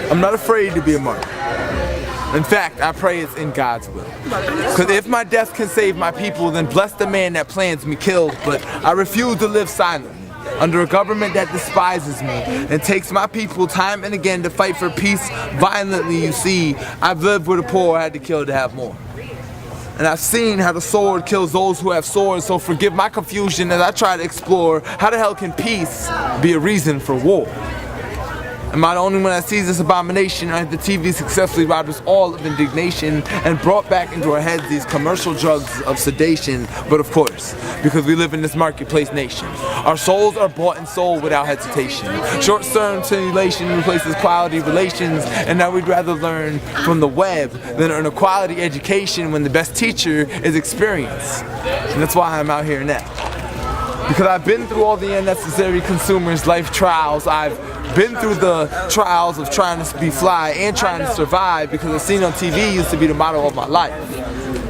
I'm not afraid to be a martyr. In fact, I pray it's in God's will. Because if my death can save my people, then bless the man that plans me killed. But I refuse to live silently under a government that despises me and takes my people time and again to fight for peace violently. You see, I've lived where the poor had to kill to have more. And I've seen how the sword kills those who have swords, so forgive my confusion as I try to explore how the hell can peace be a reason for war? Am I the only one that sees this abomination, or has the TV successfully robbed us all of indignation and brought back into our heads these commercial drugs of sedation? But of course, because we live in this marketplace nation, our souls are bought and sold without hesitation. Short-term simulation replaces quality relations, and now we'd rather learn from the web than earn a quality education when the best teacher is experience. And that's why I'm out here now. Because I've been through all the unnecessary consumers' life trials. I've been through the trials of trying to be fly and trying to survive, because the scene on TV used to be the motto of my life.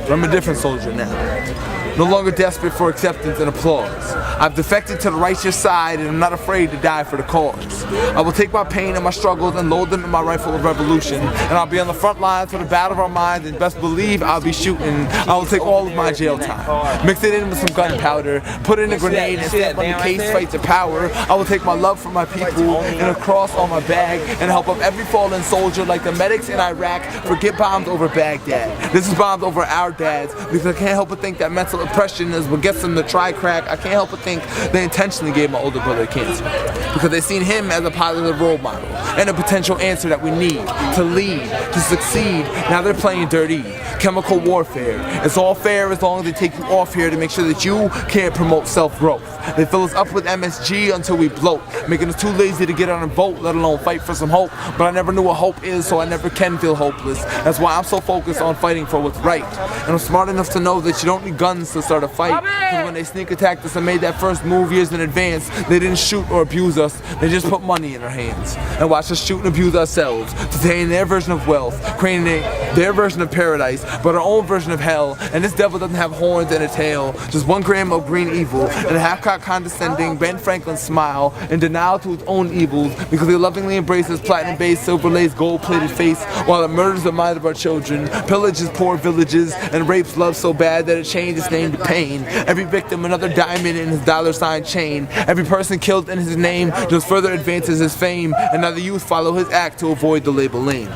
But I'm a different soldier now. No longer desperate for acceptance and applause. I've defected to the righteous side, and I'm not afraid to die for the cause. I will take my pain and my struggles and load them in my rifle of revolution, and I'll be on the front lines for the battle of our minds, and best believe I'll be shooting. I will take all of my jail time, mix it in with some gunpowder, put in a grenade, and step on the case fight to power. I will take my love for my people and a cross on my bag, and help up every fallen soldier like the medics in Iraq forget bombs over Baghdad. This is bombs over our dads, because I can't help but think that mental oppression is what gets them to try crack. I can't help but think they intentionally gave my older brother cancer, because they seen him as a positive role model and a potential answer that we need to lead, to succeed. Now they're playing dirty. Chemical warfare. It's all fair as long as they take you off here to make sure that you can't promote self-growth. They fill us up with MSG until we bloat, making us too lazy to get on a vote, let alone fight for some hope. But I never knew what hope is, so I never can feel hopeless. That's why I'm so focused on fighting for what's right. And I'm smart enough to know that you don't need guns to start a fight. Because when they sneak attacked us and made that first move years in advance, they didn't shoot or abuse us. They just put money in our hands and watched us shoot and abuse ourselves to attain their version of wealth, creating their version of paradise, but our own version of hell. And this devil doesn't have horns and a tail, just 1 gram of green evil and a half-cocked condescending Ben Franklin smile in denial to its own evils, because he lovingly embraces platinum-based, silver-laced, gold-plated face while it murders the mind of our children, pillages poor villages, and rapes love so bad that it changed its name to pain. Every victim another diamond in his dollar-sign chain. Every person killed in his name just further advances his fame, and now the youth follow his act to avoid the label lame.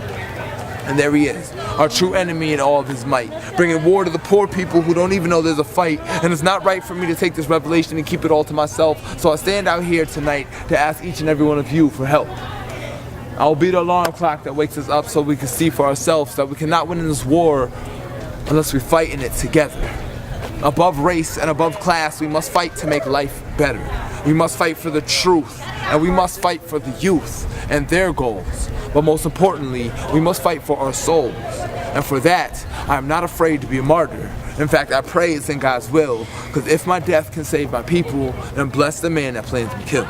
And there he is, our true enemy in all of his might, bringing war to the poor people who don't even know there's a fight. And it's not right for me to take this revelation and keep it all to myself, so I stand out here tonight to ask each and every one of you for help. I will be the alarm clock that wakes us up so we can see for ourselves that we cannot win in this war unless we fight in it together. Above race and above class, we must fight to make life better. We must fight for the truth, and we must fight for the youth and their goals. But most importantly, we must fight for our souls. And for that, I am not afraid to be a martyr. In fact, I pray it's in God's will, because if my death can save my people, then bless the man that plans me killed.